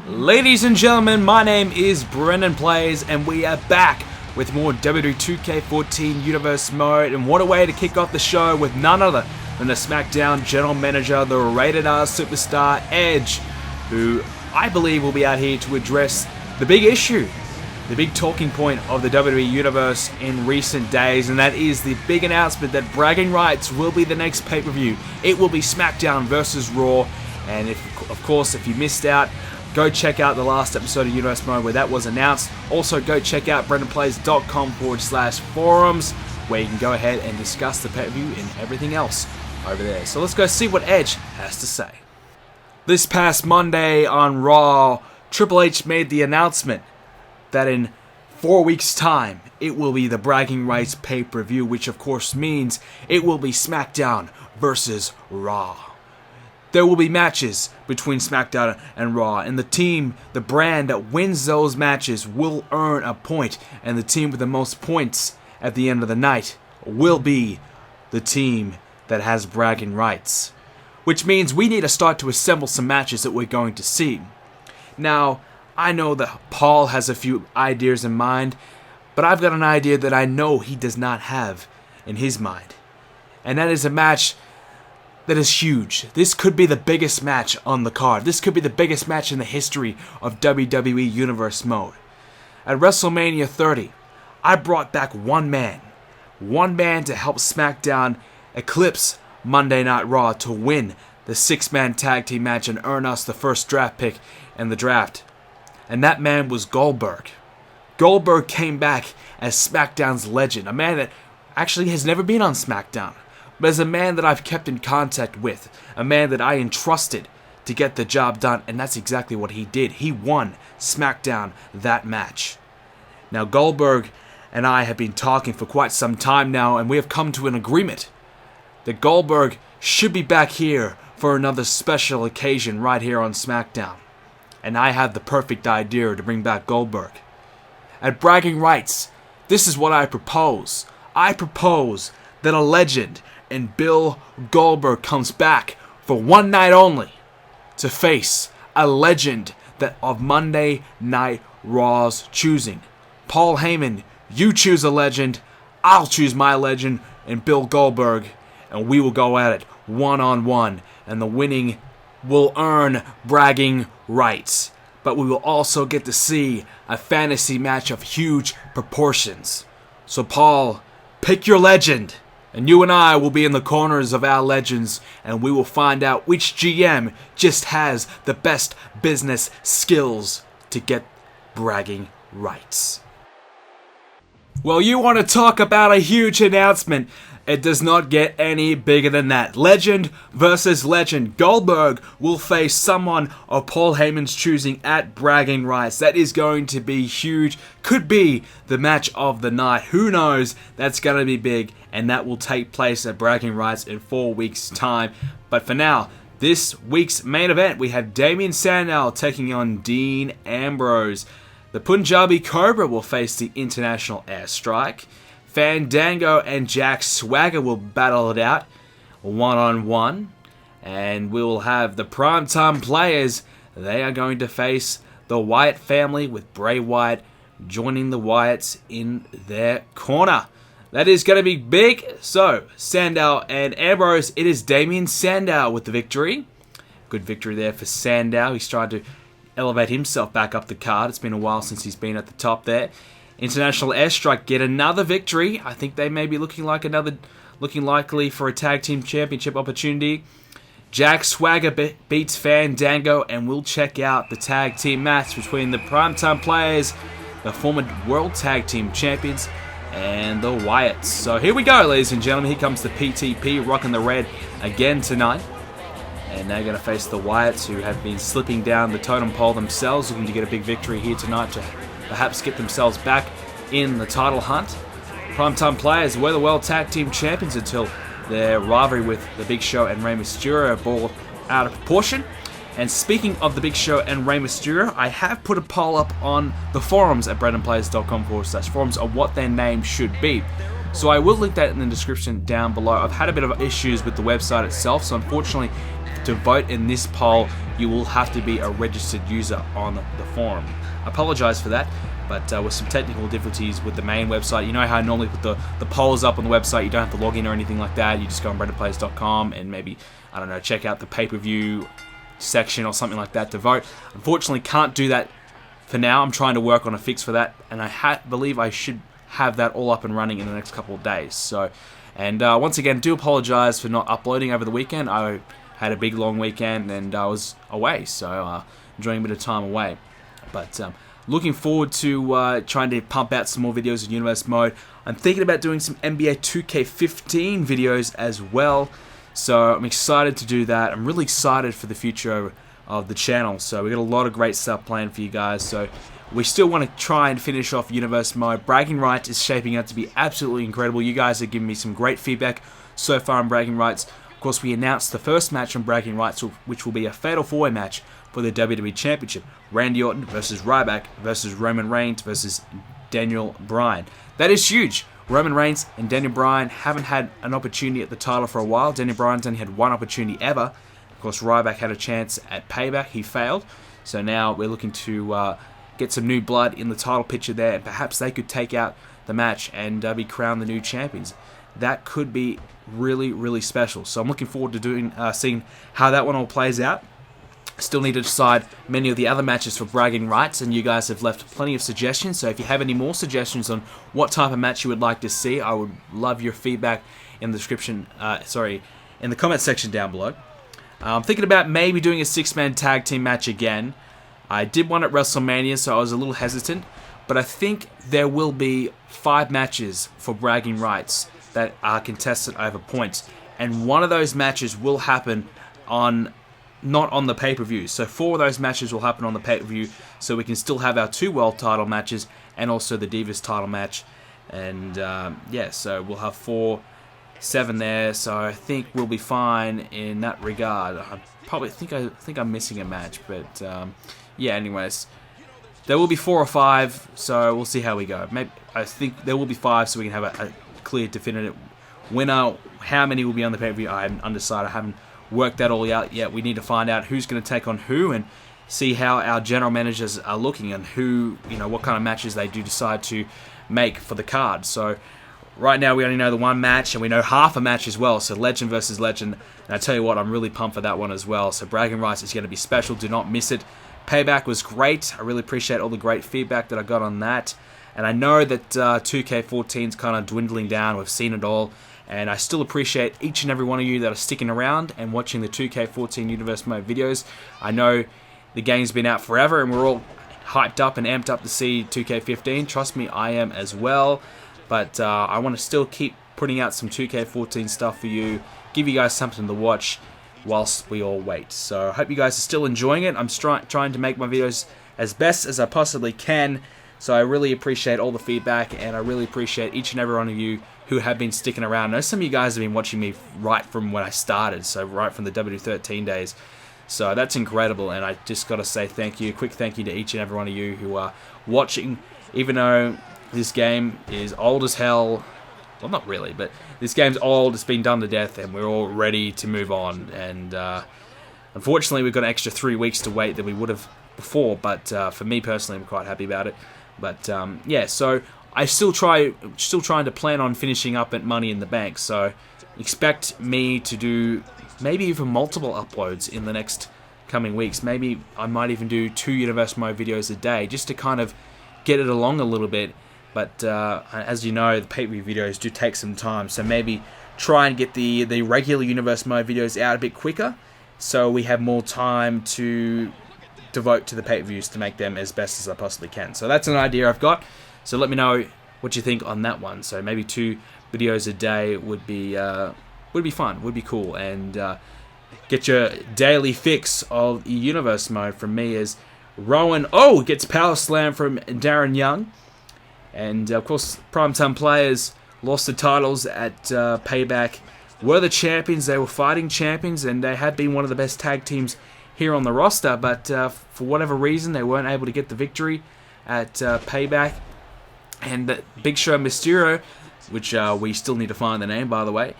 Ladies and gentlemen, my name is BrendenPlayz, and we are back with more WWE 2k14 Universe Mode, and what a way to kick off the show with none other than the Smackdown General Manager, the Rated R Superstar Edge, who I believe will be out here to address the big issue, the big talking point of the WWE Universe in recent days, and that is the big announcement that Bragging Rights will be the next pay-per-view. It will be SmackDown versus Raw, and of course, if you missed out, go check out the last episode of Universe Mode where that was announced. Also, go check out BrendenPlayz.com/forums where you can go ahead and discuss the pay-per-view and everything else over there. So let's go see what Edge has to say. This past Monday on Raw, Triple H made the announcement that in 4 weeks' time, it will be the Bragging Rights pay-per-view, which of course means it will be SmackDown versus Raw. There will be matches between SmackDown and Raw, and the brand that wins those matches will earn a point, and the team with the most points at the end of the night will be the team that has bragging rights. Which means we need to start to assemble some matches that we're going to see. Now, I know that Paul has a few ideas in mind, but I've got an idea that I know he does not have in his mind. And that is a match that is huge. This could be the biggest match on the card. This could be the biggest match in the history of WWE Universe Mode. At WrestleMania 30, I brought back one man to help SmackDown eclipse Monday Night Raw to win the 6-man tag team match and earn us the first draft pick in the draft. And that man was Goldberg. Goldberg came back as SmackDown's legend, a man that actually has never been on SmackDown, but as a man that I've kept in contact with, a man that I entrusted to get the job done, and that's exactly what he did. He won SmackDown that match. Now, Goldberg and I have been talking for quite some time now, and we have come to an agreement that Goldberg should be back here for another special occasion right here on SmackDown. And I have the perfect idea to bring back Goldberg. At Bragging Rights, this is what I propose. I propose that a legend and Bill Goldberg comes back for one night only to face a legend that of Monday Night Raw's choosing. Paul Heyman, you choose a legend, I'll choose my legend and Bill Goldberg, and we will go at it one-on-one, and the winning will earn bragging rights. But we will also get to see a fantasy match of huge proportions. So Paul, pick your legend, and you and I will be in the corners of our legends, and we will find out which GM just has the best business skills to get bragging rights. Well, you want to talk about a huge announcement? It does not get any bigger than that. Legend versus legend. Goldberg will face someone of Paul Heyman's choosing at Bragging Rights. That is going to be huge. Could be the match of the night. Who knows? That's going to be big, and that will take place at Bragging Rights in 4 weeks' time. But for now, this week's main event, we have Damien Sandow taking on Dean Ambrose. The Punjabi Cobra will face the International Airstrike. Fandango and Jack Swagger will battle it out one-on-one. And we will have the Primetime Players. They are going to face the Wyatt family with Bray Wyatt joining the Wyatts in their corner. That is going to be big. So, Sandow and Ambrose, it is Damien Sandow with the victory. Good victory there for Sandow. He's trying to elevate himself back up the card. It's been a while since he's been at the top there. International Airstrike get another victory. I think they may be looking likely for a tag team championship opportunity. Jack Swagger beats Fandango, and we'll check out the tag team match between the Primetime Players, the former World Tag Team Champions, and the Wyatts. So here we go, ladies and gentlemen. Here comes the PTP rocking the red again tonight. And they're going to face the Wyatts, who have been slipping down the totem pole themselves, looking to get a big victory here tonight to perhaps get themselves back in the title hunt. Primetime Players were the World Tag Team Champions until their rivalry with The Big Show and Rey Mysterio balled out of proportion. And speaking of The Big Show and Rey Mysterio, I have put a poll up on the forums at BrendenPlayz.com/forums of what their name should be. So I will link that in the description down below. I've had a bit of issues with the website itself, so unfortunately to vote in this poll, you will have to be a registered user on the forum. I apologize for that, but with some technical difficulties with the main website. You know how I normally put the polls up on the website, you don't have to log in or anything like that, you just go on BrendenPlayz.com and maybe, I don't know, check out the pay-per-view section or something like that to vote. Unfortunately, can't do that for now. I'm trying to work on a fix for that, and I believe I should have that all up and running in the next couple of days. So, and once again, do apologize for not uploading over the weekend. I had a big long weekend and I was away, so enjoying a bit of time away. But looking forward to trying to pump out some more videos in Universe Mode. I'm thinking about doing some NBA 2k14 videos as well, so I'm excited to do that. I'm really excited for the future of the channel, so we got a lot of great stuff planned for you guys. So we still want to try and finish off Universe Mode. Bragging Rights is shaping up to be absolutely incredible. You guys are giving me some great feedback so far on Bragging Rights. Of course, we announced the first match on Bragging Rights, which will be a Fatal 4-Way match for the WWE Championship. Randy Orton versus Ryback versus Roman Reigns versus Daniel Bryan. That is huge. Roman Reigns and Daniel Bryan haven't had an opportunity at the title for a while. Daniel Bryan's only had one opportunity ever. Of course, Ryback had a chance at Payback. He failed. So now we're looking to get some new blood in the title picture there, and perhaps they could take out the match and be crowned the new champions. That could be really, really special. So I'm looking forward to seeing how that one all plays out. Still need to decide many of the other matches for Bragging Rights, and you guys have left plenty of suggestions. So if you have any more suggestions on what type of match you would like to see, I would love your feedback in the description. In the comment section down below. I'm thinking about maybe doing a 6-man tag team match again. I did one at WrestleMania, so I was a little hesitant, but I think there will be 5 matches for Bragging Rights that are contested over points, and one of those matches will happen not on the pay-per-view. So 4 of those matches will happen on the pay-per-view, so we can still have our 2 world title matches and also the Divas title match. And yeah, so we'll have 7 there. So I think we'll be fine in that regard. I think I'm missing a match, but yeah. Anyways, there will be 4 or 5, so we'll see how we go. Maybe I think there will be 5, so we can have a clear, definitive winner. How many will be on the pay-per-view? I'm undecided. I haven't worked that all out yet. We need to find out who's going to take on who and see how our general managers are looking and who, what kind of matches they do decide to make for the card. So right now we only know the one match, and we know half a match as well. So Legend versus Legend, and I tell you what, I'm really pumped for that one as well. So Bragging Rights is going to be special. Do not miss it. Payback was great. I really appreciate all the great feedback that I got on that. And I know that 2k14 is kind of dwindling down. We've seen it all. And I still appreciate each and every one of you that are sticking around and watching the 2k14 Universe Mode videos. I know the game's been out forever and we're all hyped up and amped up to see 2k15. Trust me, I am as well. But I want to still keep putting out some 2k14 stuff for you. Give you guys something to watch whilst we all wait. So I hope you guys are still enjoying it. I'm trying to make my videos as best as I possibly can. So I really appreciate all the feedback, and I really appreciate each and every one of you who have been sticking around. I know some of you guys have been watching me right from when I started, so right from the W13 days. So that's incredible, and I just got to say thank you. Quick thank you to each and every one of you who are watching, even though this game is old as hell. Well, not really, but this game's old, it's been done to death, and we're all ready to move on. And unfortunately, we've got an extra 3 weeks to wait than we would have before, but for me personally, I'm quite happy about it. But yeah, so I still trying to plan on finishing up at Money in the Bank. So expect me to do maybe even multiple uploads in the next coming weeks. Maybe I might even do 2 Universe Mode videos a day just to kind of get it along a little bit. But as you know, the pay-per-view videos do take some time. So maybe try and get the regular Universe Mode videos out a bit quicker, so we have more time to devote to the pay-per-views to make them as best as I possibly can. So that's an idea I've got. So let me know what you think on that one. So maybe 2 videos a day would be fun, would be cool, and get your daily fix of Universe Mode from me as Rowan gets power slam from Darren Young. And of course, Primetime Players lost the titles at Payback. Were the champions, they were fighting champions, and they had been one of the best tag teams here on the roster, but for whatever reason they weren't able to get the victory at Payback. And the Big Show Mysterio, which we still need to find the name, by the way,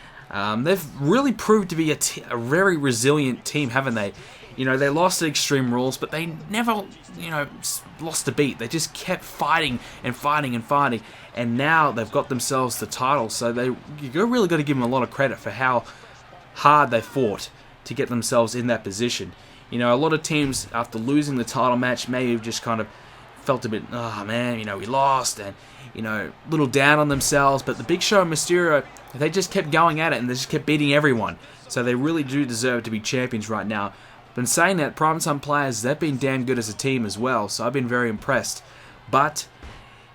they've really proved to be a very resilient team, haven't they? You know, they lost at Extreme Rules, but they never, you know, lost a beat. They just kept fighting and fighting and fighting, and now they've got themselves the title. So you really got to give them a lot of credit for how hard they fought to get themselves in that position. You know, a lot of teams, after losing the title match, maybe have just kind of felt a bit, oh man, you know, we lost, and, you know, a little down on themselves. But the Big Show and Mysterio, they just kept going at it, and they just kept beating everyone. So they really do deserve to be champions right now. But in saying that, BrendenSPLATINUMS, they've been damn good as a team as well, so I've been very impressed. But,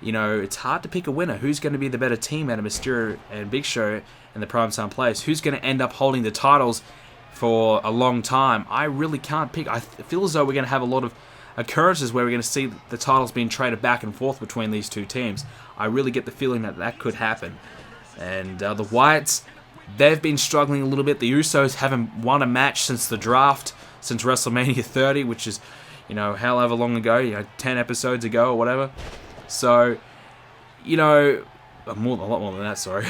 you know, it's hard to pick a winner. Who's going to be the better team out of Mysterio and Big Show and the BrendenSPLATINUMS? Who's going to end up holding the titles for a long time? I really can't pick. I feel as though we're going to have a lot of occurrences where we're going to see the titles being traded back and forth between these two teams. I really get the feeling that that could happen. And the Wyatts, they've been struggling a little bit. The Usos haven't won a match since the draft, since WrestleMania 30, which is, you know, however long ago, you know, 10 episodes ago or whatever. So, you know, a lot more than that, sorry.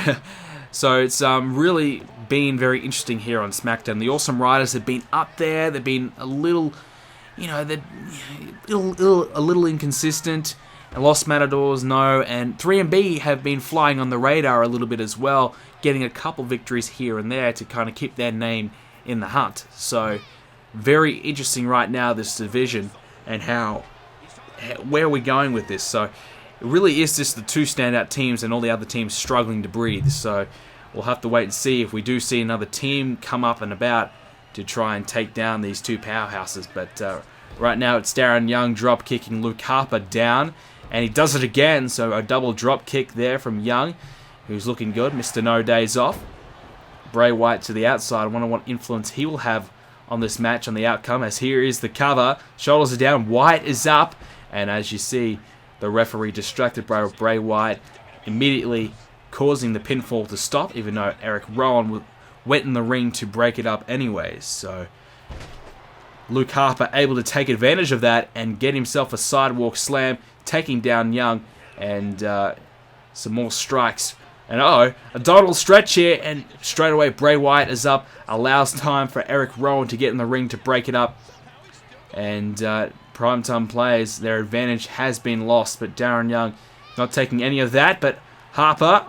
So it's really been very interesting here on SmackDown. The Awesome Riders have been up there. They've been a little, you know, they're a little inconsistent. And Los Matadors, no. And 3MB have been flying on the radar a little bit as well, getting a couple victories here and there to kind of keep their name in the hunt. So very interesting right now, this division, and where are we going with this. So it really is just the two standout teams and all the other teams struggling to breathe. So we'll have to wait and see if we do see another team come up and about to try and take down these two powerhouses. But right now it's Darren Young drop kicking Luke Harper down, and he does it again. So a double drop kick there from Young, who's looking good. Mr. No Days Off. Bray Wyatt to the outside. I wonder what influence he will have on this match, on the outcome, as here is the cover. Shoulders are down, Wyatt is up, and as you see, the referee distracted by Bray Wyatt, immediately causing the pinfall to stop, even though Eric Rowan went in the ring to break it up anyways. So Luke Harper able to take advantage of that and get himself a sidewalk slam, taking down Young, and some more strikes. And a total stretch here, and straight away Bray Wyatt is up, allows time for Eric Rowan to get in the ring to break it up. And BrendenSPLATINUMS, their advantage has been lost, but Darren Young not taking any of that, but Harper,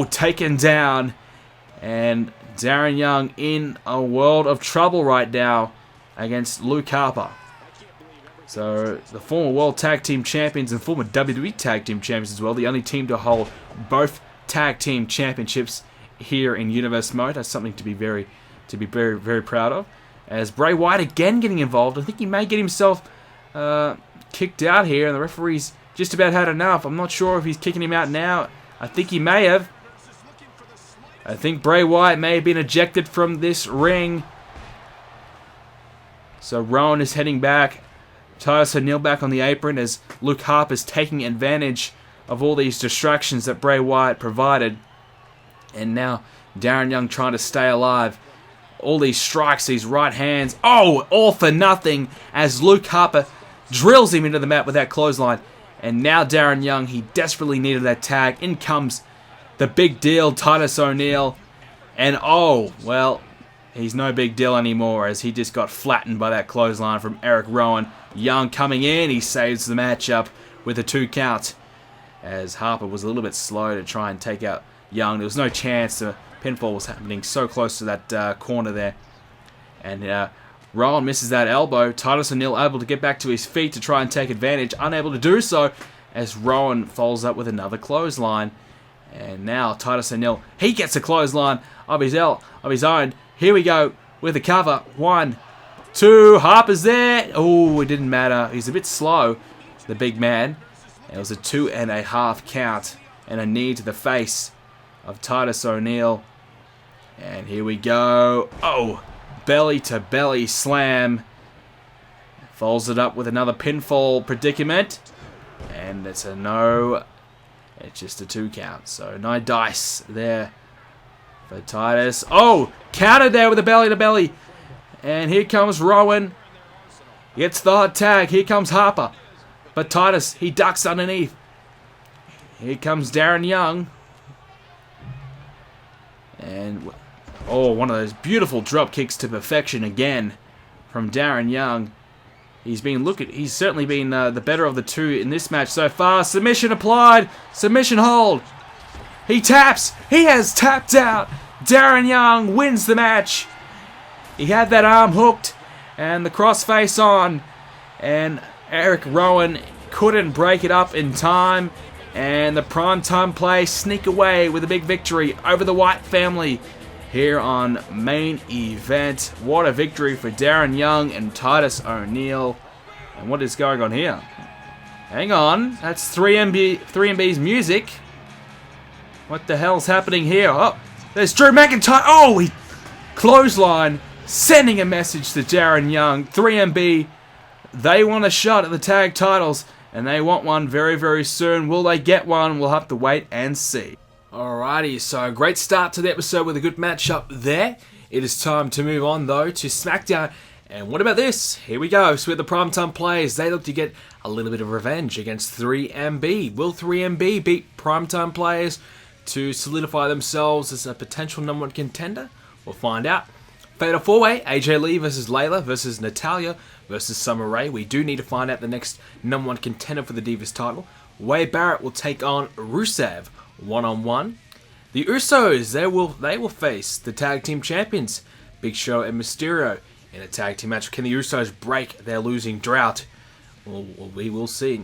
taken down. And Darren Young in a world of trouble right now against Luke Harper. So the former World Tag Team Champions and former WWE Tag Team Champions as well, the only team to hold both Tag Team Championships here in Universe Mode. That's something to be very, very proud of. As Bray Wyatt again getting involved, I think he may get himself kicked out here, and the referee's just about had enough. I'm not sure if he's kicking him out now. I think he may have. I think Bray Wyatt may have been ejected from this ring. So Rowan is heading back. Titus O'Neil back on the apron as Luke Harper's taking advantage of all these distractions that Bray Wyatt provided. And now Darren Young trying to stay alive. All these strikes, these right hands. All for nothing as Luke Harper drills him into the mat with that clothesline. And now Darren Young, he desperately needed that tag. In comes the big deal, Titus O'Neil. And well, he's no big deal anymore as he just got flattened by that clothesline from Eric Rowan. Young coming in, he saves the matchup with a 2 count. As Harper was a little bit slow to try and take out Young. There was no chance. The pinfall was happening so close to that corner there. And Rowan misses that elbow. Titus O'Neil able to get back to his feet to try and take advantage. Unable to do so as Rowan follows up with another clothesline. And now Titus O'Neil, he gets a clothesline of his own. Here we go with the cover. 1, 2, Harper's there. It didn't matter. He's a bit slow, the big man. It was a 2.5 count and a knee to the face of Titus O'Neil. And here we go. Belly to belly slam. Folds it up with another pinfall predicament. And it's a no. It's just a 2 count. So no dice there for Titus. Countered there with a belly to belly. And here comes Rowan. Gets the hot tag. Here comes Harper. But Titus, he ducks underneath. Here comes Darren Young. And one of those beautiful drop kicks to perfection again from Darren Young. He's certainly been the better of the two in this match so far. Submission applied. Submission hold. He taps. He has tapped out. Darren Young wins the match. He had that arm hooked and the crossface on. And Eric Rowan couldn't break it up in time. And the Primetime Play sneak away with a big victory over the White family here on Main Event. What a victory for Darren Young and Titus O'Neil. And what is going on here? Hang on, that's 3MB's music. What the hell's happening here? Oh, there's Drew McIntyre. Oh, he clothesline, sending a message to Darren Young. 3MB, they want a shot at the tag titles, and they want one very, very soon. Will they get one? We'll have to wait and see. Alrighty, so great start to the episode with a good matchup there. It is time to move on, though, to Smackdown. And what about this? Here we go. So with the Primetime Players, they look to get a little bit of revenge against 3MB. Will 3MB beat Primetime Players to solidify themselves as a potential number one contender? We'll find out. Fatal 4-Way, AJ Lee versus Layla versus Natalya versus Summer Rae. We do need to find out the next number one contender for the Divas title. Wade Barrett will take on Rusev one-on-one. The Usos, they will face the tag team champions, Big Show and Mysterio, in a tag team match. Can the Usos break their losing drought? Well, we will see.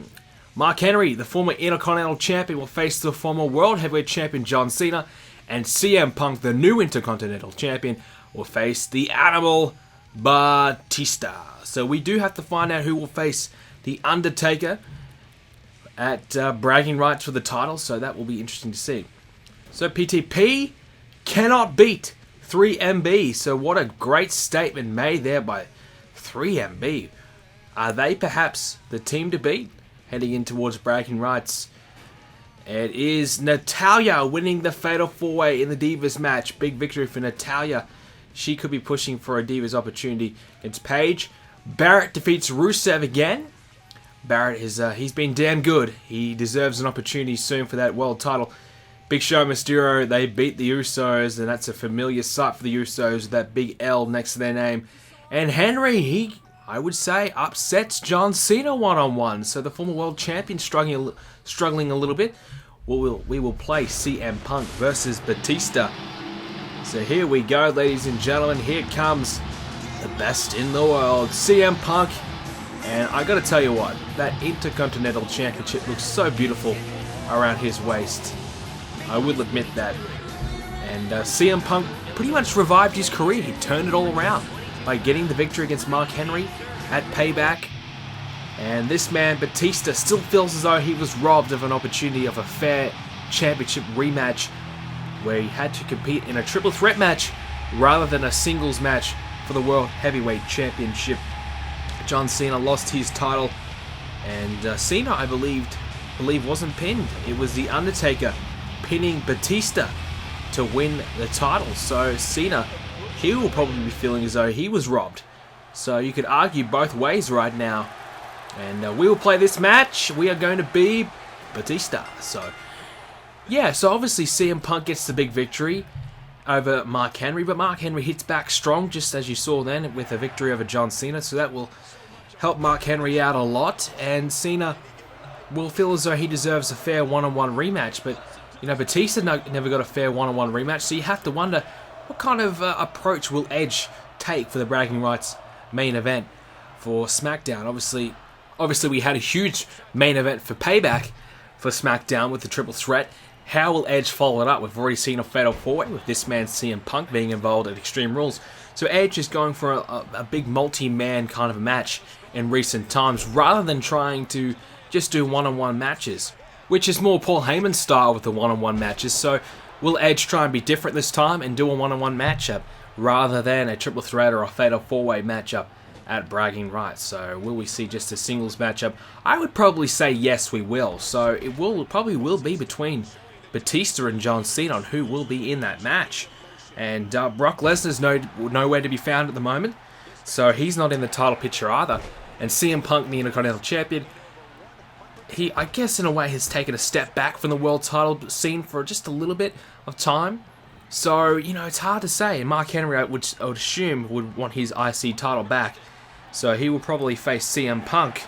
Mark Henry, the former Intercontinental Champion, will face the former World Heavyweight Champion John Cena, and CM Punk, the new Intercontinental Champion, will face the Animal Batista. So we do have to find out who will face the Undertaker at bragging rights for the title, so that will be interesting to see. So PTP cannot beat 3MB, so what a great statement made there by 3MB. Are they perhaps the team to beat heading in towards bragging rights? It is Natalya winning the Fatal 4-Way in the Divas match. Big victory for Natalya. She could be pushing for a Divas opportunity against Paige. Barrett defeats Rusev again. Barrett he's been damn good. He deserves an opportunity soon for that world title. Big Show and Mysterio, they beat the Usos, and that's a familiar sight for the Usos, that big L next to their name. And Henry, I would say, upsets John Cena one-on-one. So the former world champion struggling a little bit. We will play CM Punk versus Batista. So here we go, ladies and gentlemen. Here comes the best in the world, CM Punk. And I gotta tell you what, that Intercontinental Championship looks so beautiful around his waist. I will admit that. And CM Punk pretty much revived his career. He turned it all around by getting the victory against Mark Henry at Payback. And this man, Batista, still feels as though he was robbed of an opportunity of a fair championship rematch where he had to compete in a triple threat match rather than a singles match for the World Heavyweight Championship. John Cena lost his title, and Cena, I believe wasn't pinned. It was The Undertaker pinning Batista to win the title. So Cena, he will probably be feeling as though he was robbed. So you could argue both ways right now. And we will play this match. We are going to be Batista. So yeah, so obviously CM Punk gets the big victory over Mark Henry, but Mark Henry hits back strong, just as you saw then with a victory over John Cena. So that will help Mark Henry out a lot, and Cena will feel as though he deserves a fair one-on-one rematch. But you know, Batista never got a fair one-on-one rematch, so you have to wonder what kind of approach will Edge take for the bragging rights main event for SmackDown. Obviously we had a huge main event for Payback for SmackDown with the triple threat. How will Edge follow it up? We've already seen a Fatal 4-Way with this man CM Punk being involved at Extreme Rules. So Edge is going for a big multi-man kind of a match in recent times, rather than trying to just do one-on-one matches, which is more Paul Heyman style with the one-on-one matches. So will Edge try and be different this time and do a one-on-one matchup rather than a triple threat or a Fatal 4-Way matchup at bragging rights? So will we see just a singles matchup? I would probably say yes, we will. So it probably will be between Batista and John Cena on who will be in that match. And Brock Lesnar's nowhere to be found at the moment, so he's not in the title picture either. And CM Punk, the Intercontinental Champion, he, I guess in a way, has taken a step back from the world title scene for just a little bit of time. So, you know, it's hard to say. And Mark Henry, I would assume, would want his IC title back So he will probably face CM Punk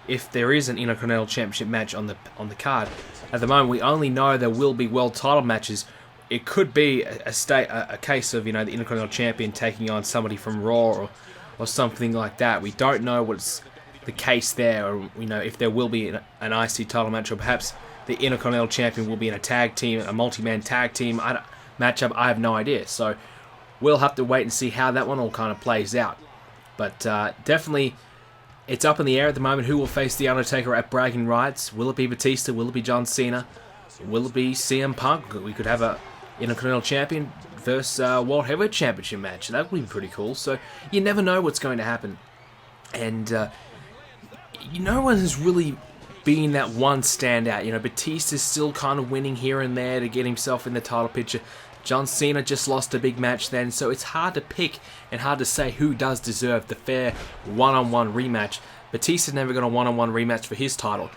if there is an Intercontinental Championship match on the card. At the moment, we only know there will be world title matches. It could be a case of, you know, the Intercontinental Champion taking on somebody from Raw or something like that. We don't know what's the case there, or, you know, if there will be an IC title match, or perhaps the Intercontinental Champion will be in a tag team, a multi-man tag team matchup. I have no idea. So we'll have to wait and see how that one all kind of plays out. But definitely, it's up in the air at the moment. Who will face The Undertaker at Bragging Rights? Will it be Batista? Will it be John Cena? Will it be CM Punk? We could have a Intercontinental Champion versus World Heavyweight Championship match. That would be pretty cool. So you never know what's going to happen. And no one has really been that one standout. You know, Batista's still kind of winning here and there to get himself in the title picture. John Cena just lost a big match then, so it's hard to pick and hard to say who does deserve the fair one-on-one rematch. Batista's never got a one-on-one rematch for his title.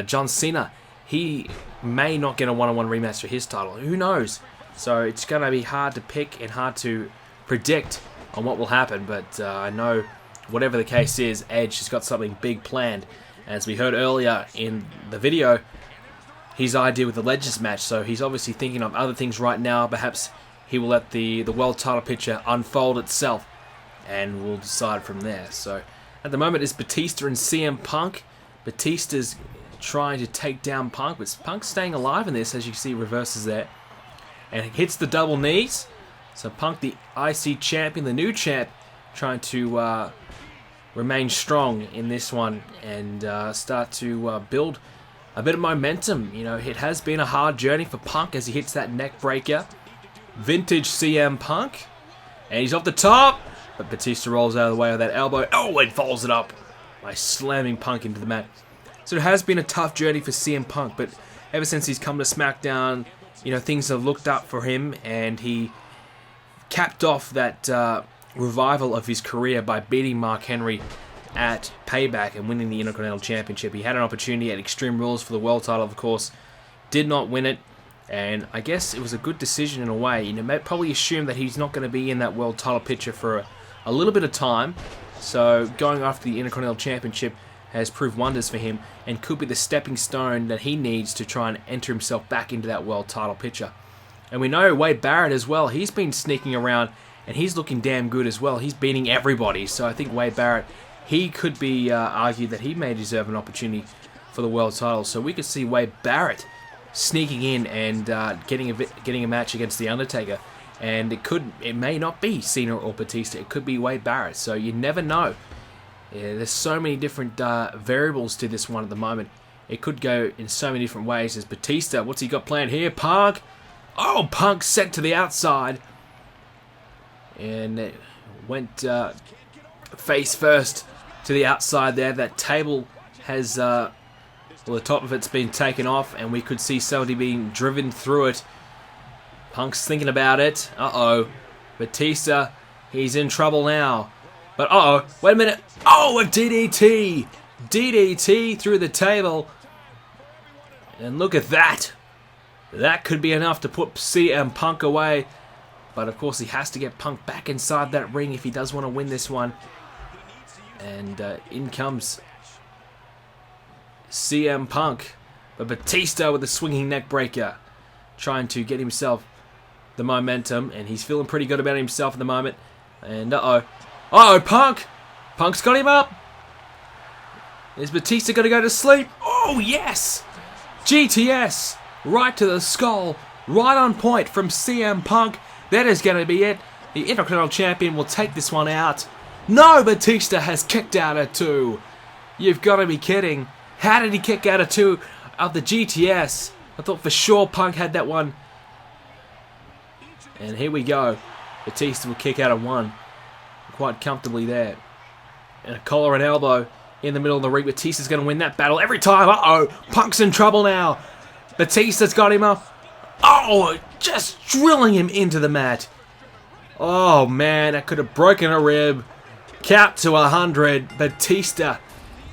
John Cena, he may not get a one-on-one rematch for his title. Who knows? So it's going to be hard to pick and hard to predict on what will happen, but I know whatever the case is, Edge has got something big planned. As we heard earlier in the video, his idea with the Legends match, so he's obviously thinking of other things right now. Perhaps he will let the world title picture unfold itself, and we'll decide from there. So at the moment, it's Batista and CM Punk. Batista's trying to take down Punk, but Punk's staying alive in this, as you can see, reverses there. And hits the double knees. So Punk, the IC champion, the new champ, trying to remain strong in this one and start to build a bit of momentum. You know, it has been a hard journey for Punk as he hits that neck breaker. Vintage CM Punk. And he's off the top. But Batista rolls out of the way with that elbow. Oh, and follows it up by slamming Punk into the mat. So it has been a tough journey for CM Punk. But ever since he's come to Smackdown, you know, things have looked up for him. And he capped off that revival of his career by beating Mark Henry at Payback and winning the Intercontinental Championship. He had an opportunity at Extreme Rules for the world title, of course. Did not win it. And I guess it was a good decision in a way. You know, probably assume that he's not going to be in that world title picture for a little bit of time. So going after the Intercontinental Championship has proved wonders for him and could be the stepping stone that he needs to try and enter himself back into that world title picture. And we know Wade Barrett as well. He's been sneaking around and he's looking damn good as well. He's beating everybody. So I think Wade Barrett, he could be argued that he may deserve an opportunity for the world title. So we could see Wade Barrett sneaking in and getting a match against The Undertaker. And it may not be Cena or Batista. It could be Wade Barrett. So you never know. Yeah, there's so many different variables to this one at the moment. It could go in so many different ways. There's Batista. What's he got planned here? Punk. Oh, Punk sent to the outside. And it went face first to the outside there. That table has, well, the top of it's been taken off, and we could see somebody being driven through it. Punk's thinking about it. Uh-oh. Batista, he's in trouble now. But uh-oh, wait a minute. Oh, a DDT. DDT through the table. And look at that. That could be enough to put CM Punk away. But of course, he has to get Punk back inside that ring if he does want to win this one. And in comes CM Punk. But Batista with a swinging neck breaker. Trying to get himself the momentum. And he's feeling pretty good about himself at the moment. And uh-oh. Uh-oh, Punk! Punk's got him up. Is Batista going to go to sleep? Oh, yes! GTS! Right to the skull. Right on point from CM Punk. That is going to be it. The Intercontinental Champion will take this one out. No, Batista has kicked out at 2. You've got to be kidding. How did he kick out at 2 of the GTS? I thought for sure Punk had that one. And here we go. Batista will kick out at 1. Quite comfortably there. And a collar and elbow in the middle of the ring. Batista's going to win that battle every time. Uh-oh. Punk's in trouble now. Batista's got him up. Oh, just drilling him into the mat. Oh, man. That could have broken a rib. Count to 100. Batista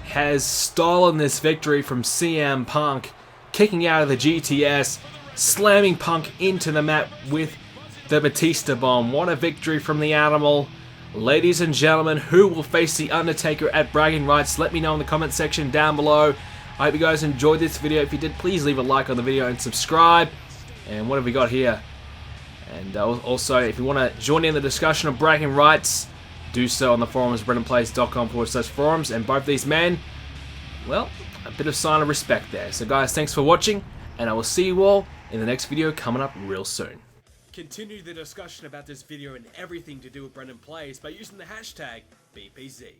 has stolen this victory from CM Punk. Kicking out of the GTS. Slamming Punk into the mat with the Batista bomb. What a victory from the Animal. Ladies and gentlemen, who will face The Undertaker at bragging rights? Let me know in the comment section down below. I hope you guys enjoyed this video. If you did, please leave a like on the video and subscribe. And what have we got here? And also, if you want to join in the discussion of bragging rights, do so on the forums, BrendenPlayz.com/forums. And both these men, well, a bit of sign of respect there. So guys, thanks for watching, and I will see you all in the next video coming up real soon. Continue the discussion about this video and everything to do with BrendenPlayz by using the hashtag BPZ.